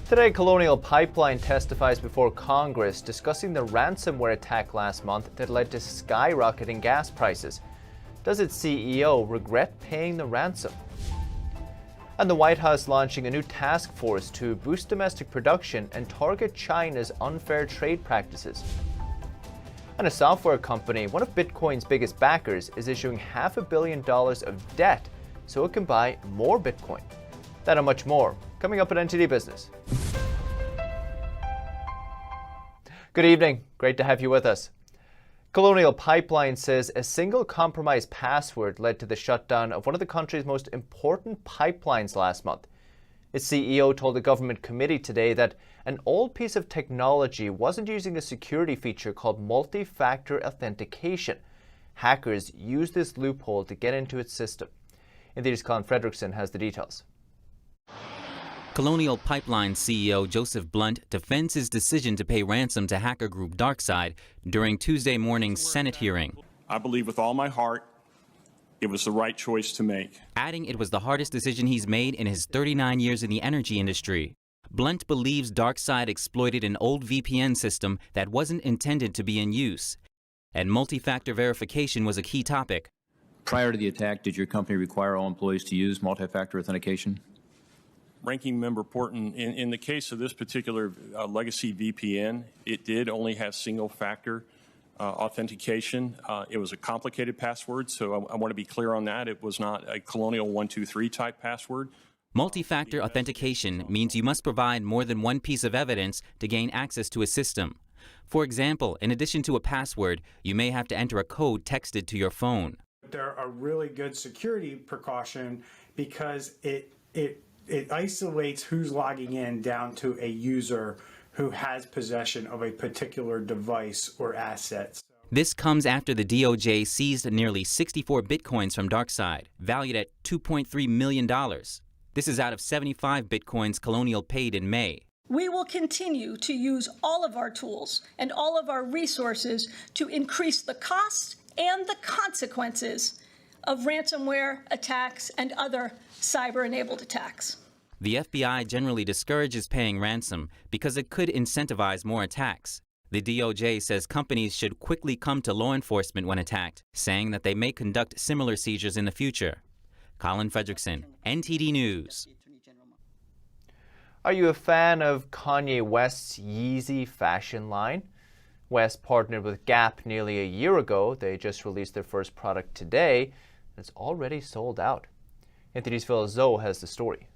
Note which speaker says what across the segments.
Speaker 1: Today, Colonial Pipeline testifies before Congress discussing the ransomware attack last month that led to skyrocketing gas prices. Does its CEO regret paying the ransom? And the White House launching a new task force to boost domestic production and target China's unfair trade practices. And a software company, one of Bitcoin's biggest backers, is issuing $500 million of debt so it can buy more Bitcoin. That and much more, coming up at NTD Business. Good evening. Great to have you with us. Colonial Pipeline says a single compromised password led to the shutdown of one of the country's most important pipelines last month. Its CEO told a government committee today that an old piece of technology wasn't using a security feature called multi-factor authentication. Hackers used this loophole to get into its system. NTD's Colin Fredrickson has the details.
Speaker 2: Colonial Pipeline CEO Joseph Blunt defends his decision to pay ransom to hacker group DarkSide during Tuesday morning's Senate hearing.
Speaker 3: I believe with all my heart it was the right choice to make.
Speaker 2: Adding it was the hardest decision he's made in his 39 years in the energy industry. Blunt believes DarkSide exploited an old VPN system that wasn't intended to be in use, and multi-factor verification was a key topic.
Speaker 4: Prior to the attack, did your company require all employees to use multi-factor authentication?
Speaker 3: Ranking Member Porton, in the case of this particular legacy VPN, it did only have single-factor authentication. It was a complicated password, so I want to be clear on that. It was not a Colonial 123 type password.
Speaker 2: Multi-factor authentication means you must provide more than one piece of evidence to gain access to a system. For example, in addition to a password, you may have to enter a code texted to your phone.
Speaker 5: They're a really good security precaution because it isolates who's logging in down to a user who has possession of a particular device or assets.
Speaker 2: This comes after the DOJ seized nearly 64 bitcoins from DarkSide, valued at $2.3 million. This is out of 75 bitcoins Colonial paid in May.
Speaker 6: We will continue to use all of our tools and all of our resources to increase the cost and the consequences of ransomware attacks and other cyber-enabled attacks.
Speaker 2: The FBI generally discourages paying ransom because it could incentivize more attacks. The DOJ says companies should quickly come to law enforcement when attacked, saying that they may conduct similar seizures in the future. Colin Fredrickson, NTD News.
Speaker 1: Are you a fan of Kanye West's Yeezy fashion line? West partnered with Gap nearly a year ago. They just released their first product today, and it's already sold out. NTD's Phil Zoe has the story.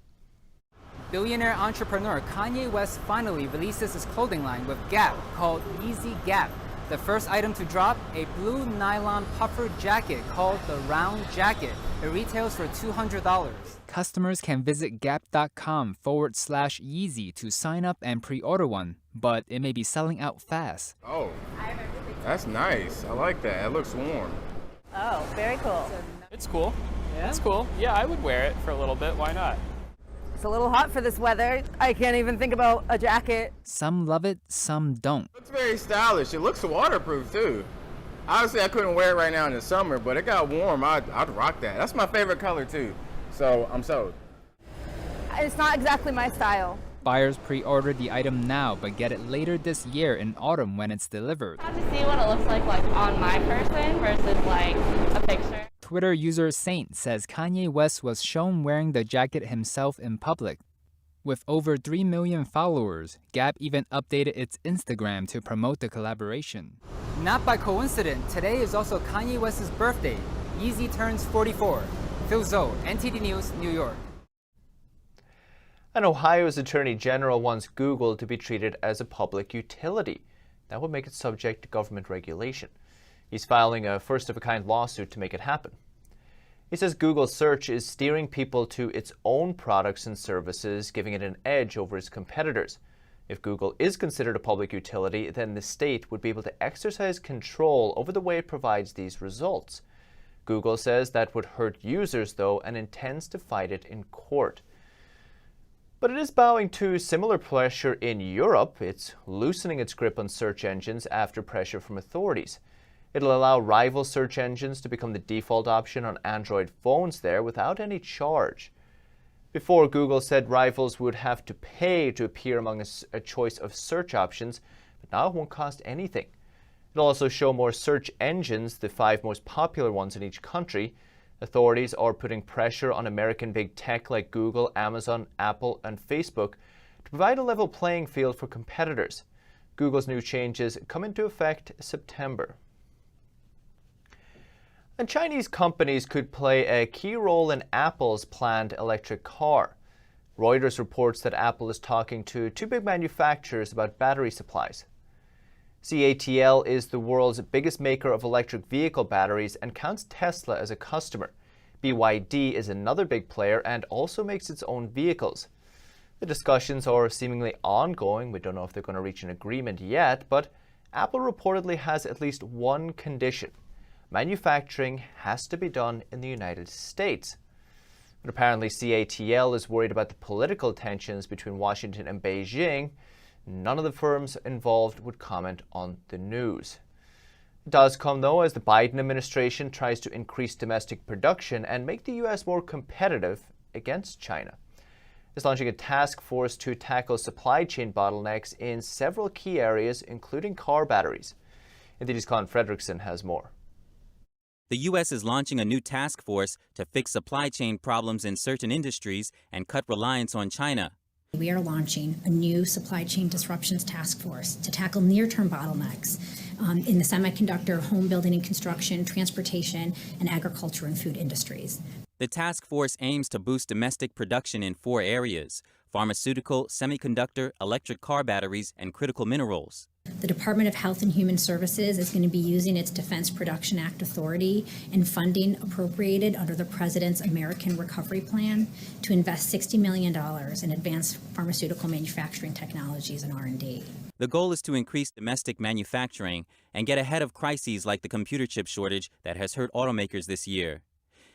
Speaker 7: Billionaire entrepreneur Kanye West finally releases his clothing line with Gap called Yeezy Gap. The first item to drop, a blue nylon puffer jacket called the Round Jacket. It retails for $200.
Speaker 8: Customers can visit gap.com/Yeezy to sign up and pre-order one, but it may be selling out fast.
Speaker 9: Oh, that's nice. I like that. It looks warm.
Speaker 10: Oh, very cool.
Speaker 11: It's cool. Yeah? It's cool. Yeah, I would wear it for a little bit. Why not?
Speaker 10: It's a little hot for this weather. I can't even think about a jacket.
Speaker 8: Some love it, some don't.
Speaker 9: It's very stylish. It looks waterproof too. Obviously, I couldn't wear it right now in the summer, but it got warm. I'd rock that. That's my favorite color too. So I'm sold.
Speaker 10: It's not exactly my style.
Speaker 8: Buyers pre-order the item now, but get it later this year in autumn when it's delivered.
Speaker 12: I have to see what it looks like on my person versus like a picture.
Speaker 8: Twitter user Saint says Kanye West was shown wearing the jacket himself in public. With over 3 million followers, Gap even updated its Instagram to promote the collaboration.
Speaker 7: Not by coincidence, today is also Kanye West's birthday. Yeezy turns 44. Phil Zoe, NTD News, New York.
Speaker 1: And Ohio's Attorney General wants Google to be treated as a public utility. That would make it subject to government regulation. He's filing a first-of-a-kind lawsuit to make it happen. He says Google Search is steering people to its own products and services, giving it an edge over its competitors. If Google is considered a public utility, then the state would be able to exercise control over the way it provides these results. Google says that would hurt users, though, and intends to fight it in court. But it is bowing to similar pressure in Europe. It's loosening its grip on search engines after pressure from authorities. It'll allow rival search engines to become the default option on Android phones there without any charge. Before, Google said rivals would have to pay to appear among a choice of search options, but now it won't cost anything. It'll also show more search engines, the 5 most popular ones in each country. Authorities are putting pressure on American big tech like Google, Amazon, Apple, and Facebook to provide a level playing field for competitors. Google's new changes come into effect September. And Chinese companies could play a key role in Apple's planned electric car. Reuters reports that Apple is talking to 2 big manufacturers about battery supplies. CATL is the world's biggest maker of electric vehicle batteries and counts Tesla as a customer. BYD is another big player and also makes its own vehicles. The discussions are seemingly ongoing. We don't know if they're going to reach an agreement yet, but Apple reportedly has at least one condition. Manufacturing has to be done in the United States. But apparently CATL is worried about the political tensions between Washington and Beijing. None of the firms involved would comment on the news. It does come, though, as the Biden administration tries to increase domestic production and make the U.S. more competitive against China. It's launching a task force to tackle supply chain bottlenecks in several key areas, including car batteries. NTD's Colin Fredrickson has more.
Speaker 2: The U.S. is launching a new task force to fix supply chain problems in certain industries and cut reliance on China.
Speaker 13: We are launching a new supply chain disruptions task force to tackle near-term bottlenecks in the semiconductor, home building and construction, transportation, and agriculture and food industries.
Speaker 2: The task force aims to boost domestic production in 4 areas: pharmaceutical, semiconductor, electric car batteries, and critical minerals.
Speaker 13: The Department of Health and Human Services is going to be using its Defense Production Act authority and funding appropriated under the President's American Recovery Plan to invest $60 million in advanced pharmaceutical manufacturing technologies and R&D.
Speaker 2: The goal is to increase domestic manufacturing and get ahead of crises like the computer chip shortage that has hurt automakers this year.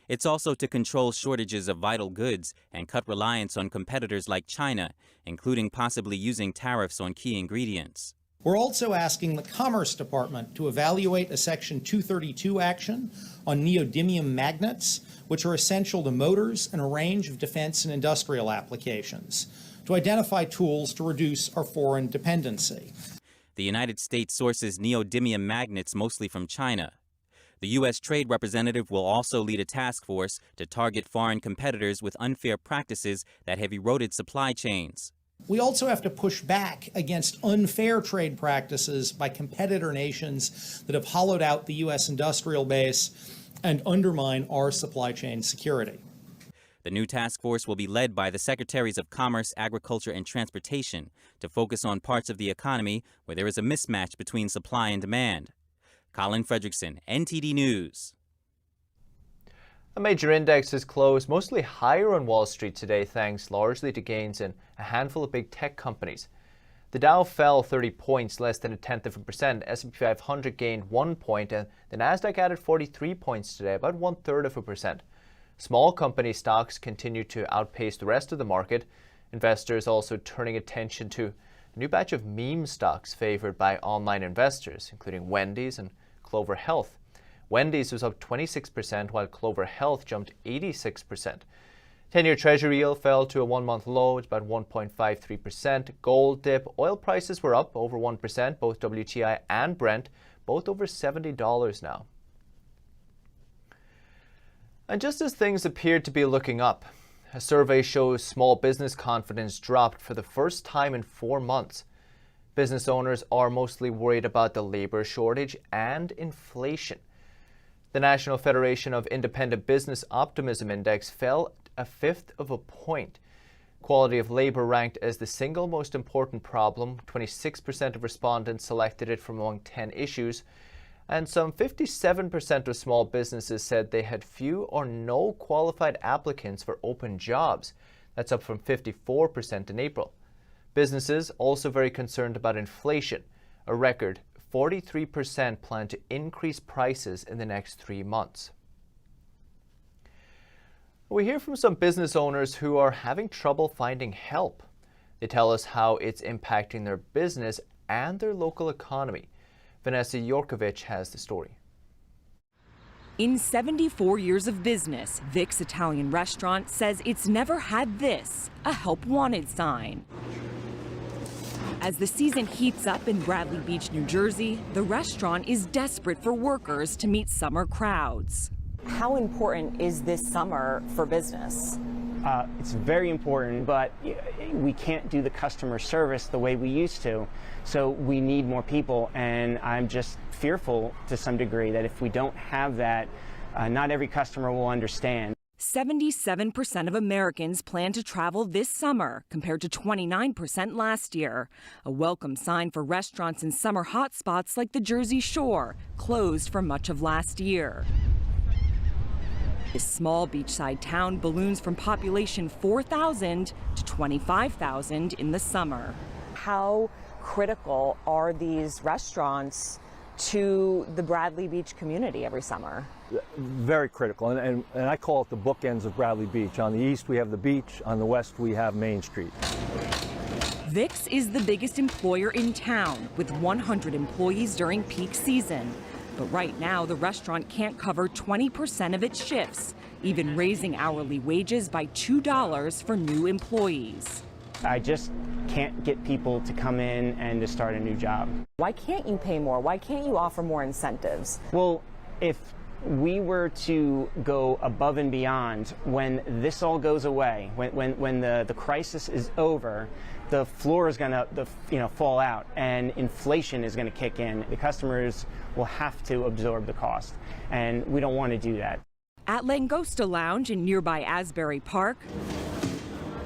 Speaker 2: It's also to control shortages of vital goods and cut reliance on competitors like China, including possibly using tariffs on key ingredients.
Speaker 14: We're also asking the Commerce Department to evaluate a Section 232 action on neodymium magnets, which are essential to motors and a range of defense and industrial applications, to identify tools to reduce our foreign dependency.
Speaker 2: The United States sources neodymium magnets mostly from China. The U.S. Trade Representative will also lead a task force to target foreign competitors with unfair practices that have eroded supply chains.
Speaker 14: We also have to push back against unfair trade practices by competitor nations that have hollowed out the U.S. industrial base and undermine our supply chain security.
Speaker 2: The new task force will be led by the Secretaries of Commerce, Agriculture, and Transportation to focus on parts of the economy where there is a mismatch between supply and demand. Colin Fredrickson, NTD News.
Speaker 1: A major index has closed mostly higher on Wall Street today, thanks largely to gains in a handful of big tech companies. The Dow fell 30 points, less than 0.1%. S&P 500 gained 1 point, and the Nasdaq added 43 points today, about 1/3%. Small company stocks continue to outpace the rest of the market. Investors also turning attention to a new batch of meme stocks favored by online investors, including Wendy's and Clover Health. Wendy's was up 26%, while Clover Health jumped 86%. 10-year Treasury yield fell to a 1-month low. It's about 1.53%. Gold dip. Oil prices were up over 1%, both WTI and Brent, both over $70 now. And just as things appeared to be looking up, a survey shows small business confidence dropped for the first time in 4 months. Business owners are mostly worried about the labor shortage and inflation. The National Federation of Independent Business Optimism Index fell 1/5 of a point. Quality of labor ranked as the single most important problem. 26% of respondents selected it from among 10 issues, and some 57% of small businesses said they had few or no qualified applicants for open jobs. That's up from 54% in April. Businesses also very concerned about inflation. A record 43% plan to increase prices in the next 3 months. We hear from some business owners who are having trouble finding help. They tell us how it's impacting their business and their local economy. Vanessa Yorkovich has the story.
Speaker 15: In 74 years of business, Vic's Italian restaurant says it's never had this, a help wanted sign. As the season heats up in Bradley Beach, New Jersey, the restaurant is desperate for workers to meet summer crowds.
Speaker 10: How important is this summer for business?
Speaker 16: It's very important, but we can't do the customer service the way we used to. So we need more people, and I'm just fearful to some degree that if we don't have that, not every customer will understand.
Speaker 15: 77% of Americans plan to travel this summer, compared to 29% last year. A welcome sign for restaurants in summer hotspots like the Jersey Shore, closed for much of last year. This small beachside town balloons from population 4,000 to 25,000 in the summer.
Speaker 10: How critical are these restaurants to the Bradley Beach community every summer?
Speaker 17: Very critical, and I call it the bookends of Bradley Beach. On the east we have the beach, on the west we have Main Street.
Speaker 15: Vic's is the biggest employer in town, with 100 employees during peak season. But right now, the restaurant can't cover 20% of its shifts, even raising hourly wages by $2 for new employees.
Speaker 16: I just can't get people to come in and to start a new job.
Speaker 10: Why can't you pay more? Why can't you offer more incentives?
Speaker 16: Well, if we were to go above and beyond when this all goes away, when the crisis is over, the floor is going to fall out and inflation is going to kick in. The customers will have to absorb the cost, and we don't want to do that.
Speaker 15: At Langosta Lounge in nearby Asbury Park,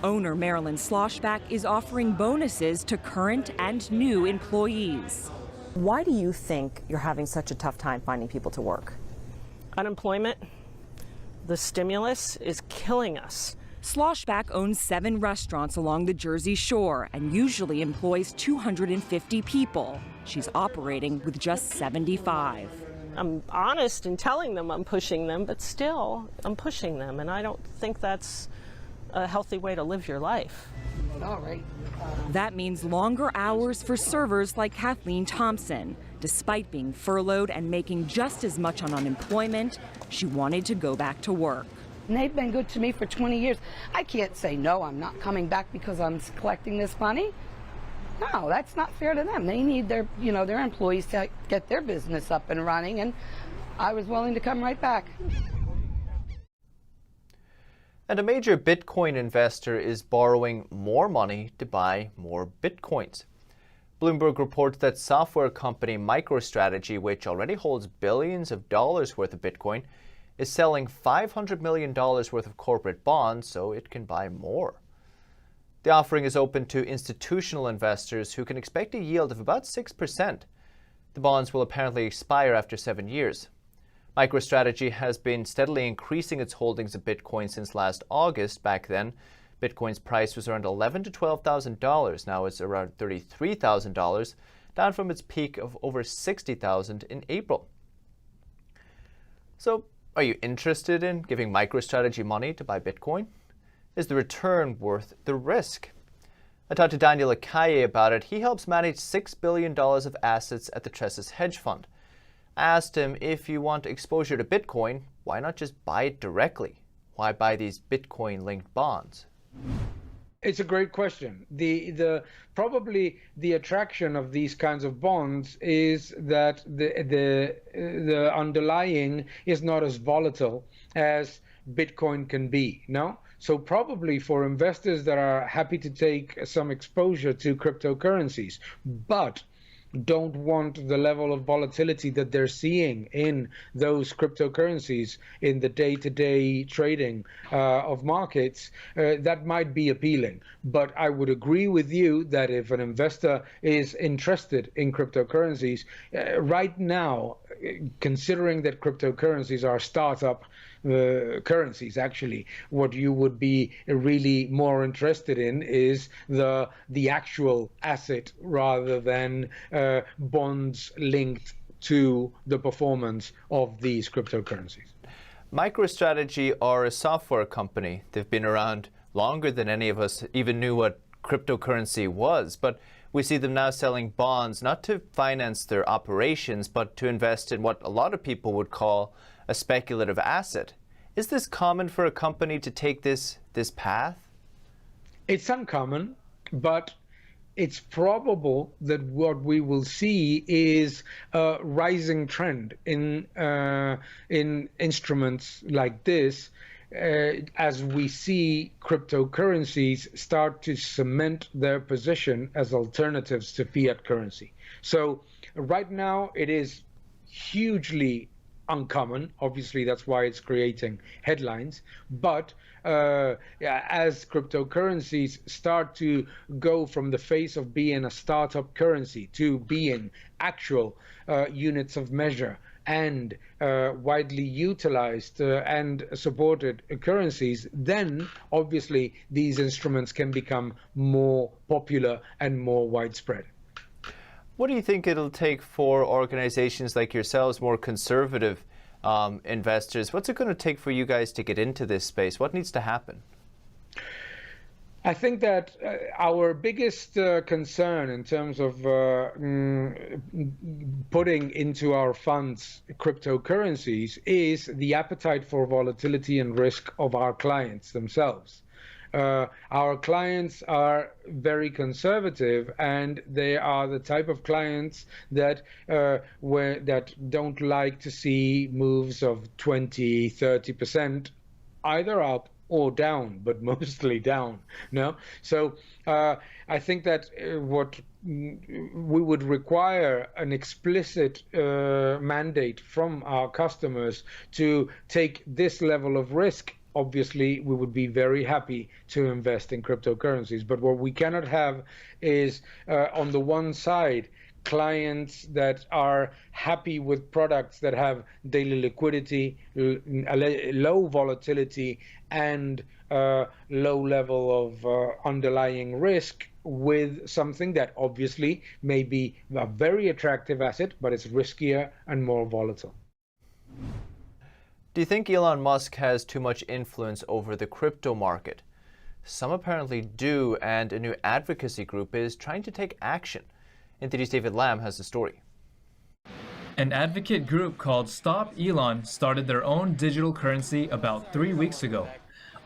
Speaker 15: owner Marilyn Sloshback is offering bonuses to current and new employees.
Speaker 10: Why do you think you're having such a tough time finding people to work?
Speaker 18: Unemployment, the stimulus is killing us.
Speaker 15: Sloshback owns 7 restaurants along the Jersey Shore and usually employs 250 people. She's operating with just 75.
Speaker 18: I'm honest in telling them I'm pushing them, but still, I'm pushing them, and I don't think that's a healthy way to live your life.
Speaker 19: All right.
Speaker 15: That means longer hours for servers like Kathleen Thompson. Despite being furloughed and making just as much on unemployment, she wanted to go back to work.
Speaker 19: And they've been good to me for 20 years. I can't say, no, I'm not coming back because I'm collecting this money. No, that's not fair to them. They need their, their employees to get their business up and running, and I was willing to come right back.
Speaker 1: And a major Bitcoin investor is borrowing more money to buy more Bitcoins. Bloomberg reports that software company MicroStrategy, which already holds billions of dollars worth of Bitcoin, is selling $500 million worth of corporate bonds so it can buy more. The offering is open to institutional investors who can expect a yield of about 6%. The bonds will apparently expire after 7 years. MicroStrategy has been steadily increasing its holdings of Bitcoin since last August. Back then, Bitcoin's price was around $11,000 to $12,000. Now it's around $33,000, down from its peak of over $60,000 in April. So, are you interested in giving MicroStrategy money to buy Bitcoin? Is the return worth the risk? I talked to Daniel LaCalle about it. He helps manage $6 billion of assets at the Tressis hedge fund. I asked him, if you want exposure to Bitcoin, why not just buy it directly? Why buy these Bitcoin-linked bonds?
Speaker 20: It's a great question. Probably the attraction of these kinds of bonds is that the underlying is not as volatile as Bitcoin can be, no? So probably for investors that are happy to take some exposure to cryptocurrencies, but don't want the level of volatility that they're seeing in those cryptocurrencies in the day-to-day trading of markets, that might be appealing. But I would agree with you that if an investor is interested in cryptocurrencies, right now, considering that cryptocurrencies are startup currencies, actually, what you would be really more interested in is the actual asset rather than bonds linked to the performance of these cryptocurrencies.
Speaker 1: MicroStrategy are a software company. They've been around longer than any of us even knew what cryptocurrency was, but we see them now selling bonds not to finance their operations, but to invest in what a lot of people would call a speculative asset. Is this common for a company to take this path?
Speaker 20: It's uncommon, but it's probable that what we will see is a rising trend in instruments like this, as we see cryptocurrencies start to cement their position as alternatives to fiat currency. So right now it is hugely uncommon. Obviously, that's why it's creating headlines. But as cryptocurrencies start to go from the phase of being a startup currency to being actual units of measure and widely utilized and supported currencies, then obviously these instruments can become more popular and more widespread.
Speaker 1: What do you think it'll take for organizations like yourselves, more conservative investors? What's it going to take for you guys to get into this space? What needs to happen?
Speaker 20: I think that our biggest concern in terms of putting into our funds cryptocurrencies is the appetite for volatility and risk of our clients themselves. Our clients are very conservative, and they are the type of clients that that don't like to see moves of 20, 30% either up or down, but mostly down. No, so I think that what we would require an explicit mandate from our customers to take this level of risk. Obviously, we would be very happy to invest in cryptocurrencies. But what we cannot have is, on the one side, clients that are happy with products that have daily liquidity, low volatility, and low level of underlying risk, with something that obviously may be a very attractive asset, but it's riskier and more volatile.
Speaker 1: Do you think Elon Musk has too much influence over the crypto market? Some apparently do, and a new advocacy group is trying to take action. NTD's David Lamb has the story.
Speaker 21: An advocate group called Stop Elon started their own digital currency about 3 weeks ago.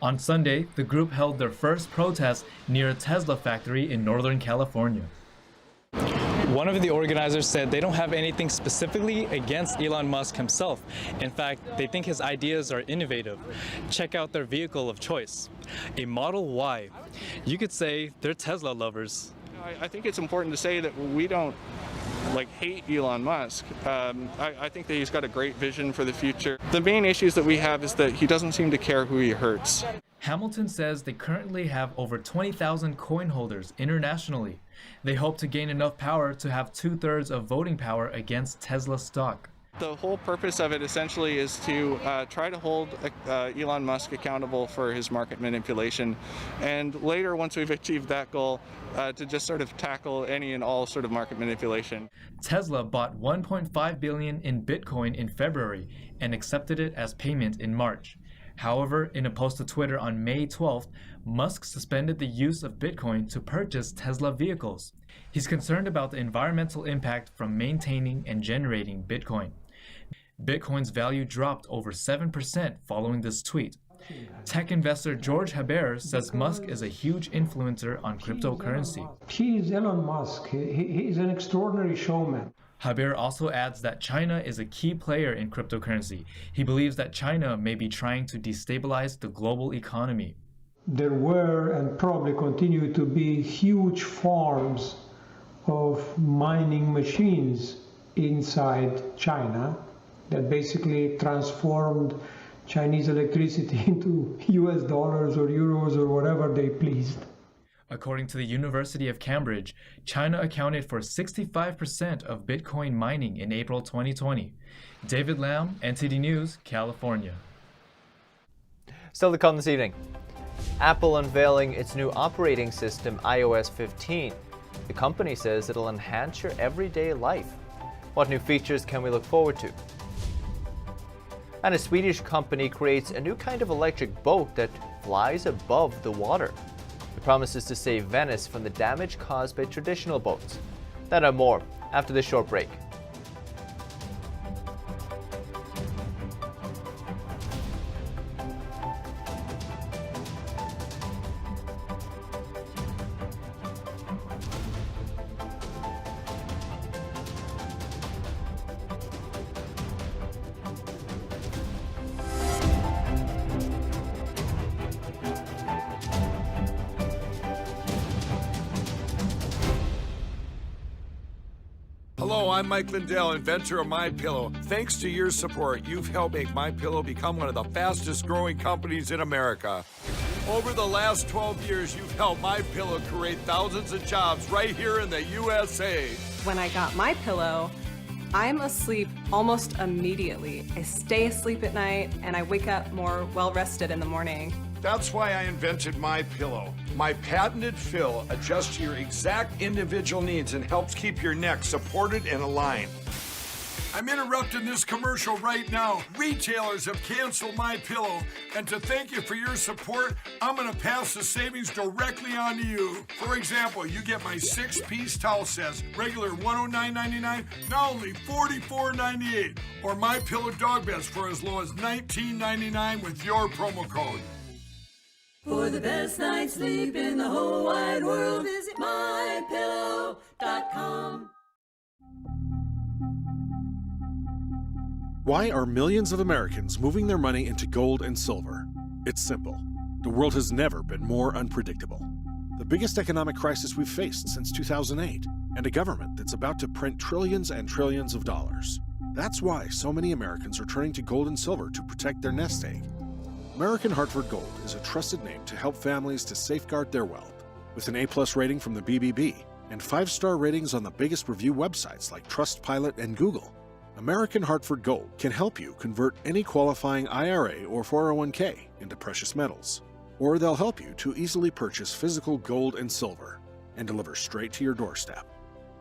Speaker 21: On Sunday, the group held their first protest near a Tesla factory in Northern California.
Speaker 22: One of the organizers said they don't have anything specifically against Elon Musk himself. In fact, they think his ideas are innovative. Check out their vehicle of choice, a Model Y. You could say they're Tesla lovers.
Speaker 23: I think it's important to say that we don't hate Elon Musk. I think that he's got a great vision for the future. The main issues that we have is that he doesn't seem to care who he hurts.
Speaker 21: Hamilton says they currently have over 20,000 coin holders internationally. They hope to gain enough power to have 2/3 of voting power against Tesla stock.
Speaker 23: The whole purpose of it essentially is to try to hold Elon Musk accountable for his market manipulation, and later, once we've achieved that goal, to just sort of tackle any and all sort of market manipulation.
Speaker 21: Tesla bought $1.5 billion in Bitcoin in February and accepted it as payment in March. However, in a post to Twitter on May 12th, Musk suspended the use of Bitcoin to purchase Tesla vehicles. He's concerned about the environmental impact from maintaining and generating Bitcoin. Bitcoin's value dropped over 7% following this tweet. Tech investor George Haber says Musk is a huge influencer on cryptocurrency.
Speaker 24: He is Elon Musk. He is an extraordinary showman.
Speaker 21: Haber also adds that China is a key player in cryptocurrency. He believes that China may be trying to destabilize the global economy.
Speaker 24: There were and probably continue to be huge farms of mining machines inside China that basically transformed Chinese electricity into US dollars or euros or whatever they pleased.
Speaker 21: According to the University of Cambridge, China accounted for 65% of Bitcoin mining in April 2020. David Lamb, NTD News, California.
Speaker 1: Still to come this evening. Apple unveiling its new operating system, iOS 15. The company says it'll enhance your everyday life. What new features can we look forward to? And a Swedish company creates a new kind of electric boat that flies above the water. It promises to save Venice from the damage caused by traditional boats. That and more after this short break.
Speaker 3: I'm Mike Lindell, inventor of MyPillow. Thanks to your support, you've helped make MyPillow become one of the fastest growing companies in America. Over the last 12 years, you've helped MyPillow create thousands of jobs right here in the USA.
Speaker 4: When I got MyPillow, I'm asleep almost immediately. I stay asleep at night and I wake up more well-rested in the morning.
Speaker 3: That's why I invented MyPillow. My patented fill adjusts to your exact individual needs and helps keep your neck supported and aligned. I'm interrupting this commercial right now. Retailers have canceled MyPillow, and to thank you for your support, I'm going to pass the savings directly on to you. For example, you get my 6-piece towel sets, regular $109.99, now only $44.98, or MyPillow dog beds for as low as $19.99 with your promo code.
Speaker 5: For the best night's sleep in the whole wide world, visit MyPillow.com.
Speaker 6: Why are millions of Americans moving their money into gold and silver? It's simple. The world has never been more unpredictable. The biggest economic crisis we've faced since 2008, and a government that's about to print trillions and trillions of dollars. That's why so many Americans are turning to gold and silver to protect their nest egg. American Hartford Gold is a trusted name to help families to safeguard their wealth. With an A+ rating from the BBB and 5-star ratings on the biggest review websites like Trustpilot and Google, American Hartford Gold can help you convert any qualifying IRA or 401k into precious metals. Or they'll help you to easily purchase physical gold and silver and deliver straight to your doorstep.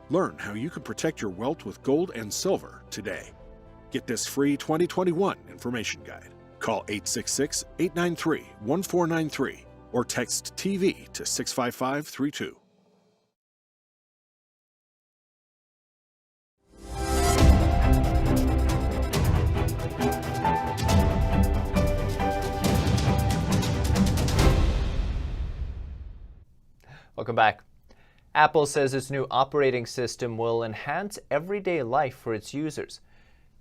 Speaker 6: Learn how you can protect your wealth with gold and silver today. Get this free 2021 information guide. Call 866-893-1493 or text TV to 65532.
Speaker 1: Welcome back. Apple says its new operating system will enhance everyday life for its users.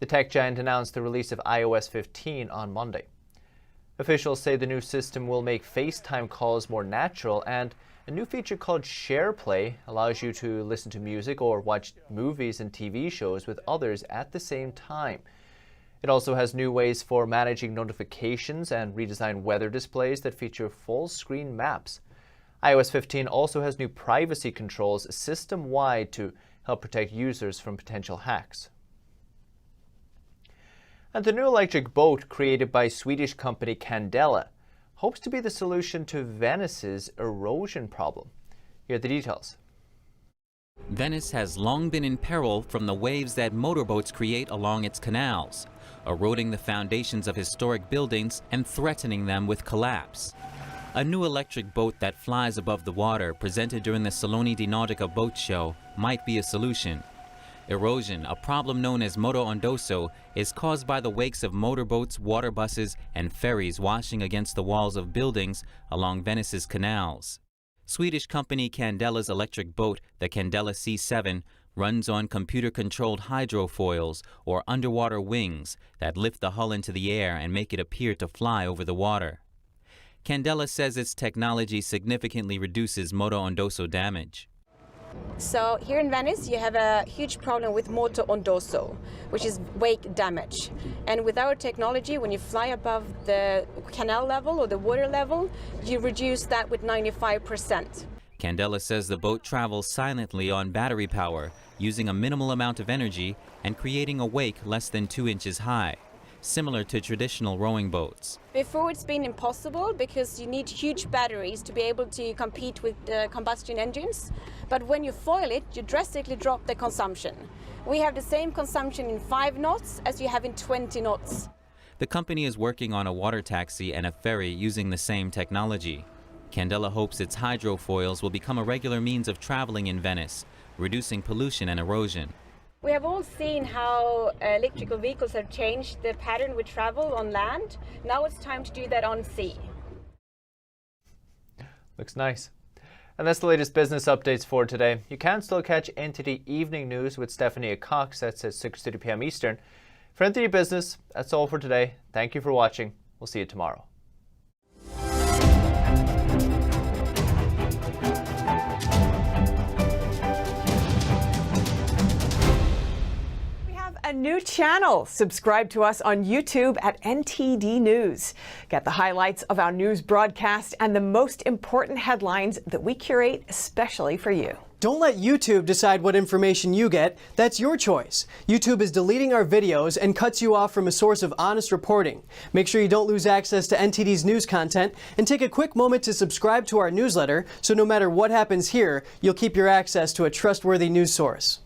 Speaker 1: The tech giant announced the release of iOS 15 on Monday. Officials say the new system will make FaceTime calls more natural, and a new feature called SharePlay allows you to listen to music or watch movies and TV shows with others at the same time. It also has new ways for managing notifications and redesigned weather displays that feature full-screen maps. iOS 15 also has new privacy controls system-wide to help protect users from potential hacks. And the new electric boat created by Swedish company Candela hopes to be the solution to Venice's erosion problem. Here are the details.
Speaker 2: Venice has long been in peril from the waves that motorboats create along its canals, eroding the foundations of historic buildings and threatening them with collapse. A new electric boat that flies above the water, presented during the Salone di Nautica boat show, might be a solution. Erosion, a problem known as moto ondoso, is caused by the wakes of motorboats, water buses, and ferries washing against the walls of buildings along Venice's canals. Swedish company Candela's electric boat, the Candela C7, runs on computer-controlled hydrofoils, or underwater wings, that lift the hull into the air and make it appear to fly over the water. Candela says its technology significantly reduces moto ondoso damage.
Speaker 25: So here in Venice you have a huge problem with moto ondoso, which is wake damage. And with our technology, when you fly above the canal level or the water level, you reduce that with 95%.
Speaker 2: Candela says the boat travels silently on battery power, using a minimal amount of energy and creating a wake less than 2 inches high, similar to traditional rowing boats.
Speaker 25: Before it's been impossible because you need huge batteries to be able to compete with the combustion engines. But when you foil it, you drastically drop the consumption. We have the same consumption in 5 knots as you have in 20 knots.
Speaker 2: The company is working on a water taxi and a ferry using the same technology. Candela hopes its hydrofoils will become a regular means of traveling in Venice, reducing pollution and erosion.
Speaker 25: We have all seen how electrical vehicles have changed the pattern we travel on land. Now it's time to do that on sea.
Speaker 1: Looks nice. And that's the latest business updates for today. You can still catch NTD Evening News with Stephanie Cox. That's at 6:30 p.m. Eastern. For NTD Business, that's all for today. Thank you for watching. We'll see you tomorrow.
Speaker 7: channel. Subscribe to us on YouTube at NTD News. Get the highlights of our news broadcast and the most important headlines that we curate especially for you.
Speaker 8: Don't let YouTube decide what information you get. That's your choice. YouTube is deleting our videos and cuts you off from a source of honest reporting. Make sure you don't lose access to NTD's news content, and take a quick moment to subscribe to our newsletter so no matter what happens here, you'll keep your access to a trustworthy news source.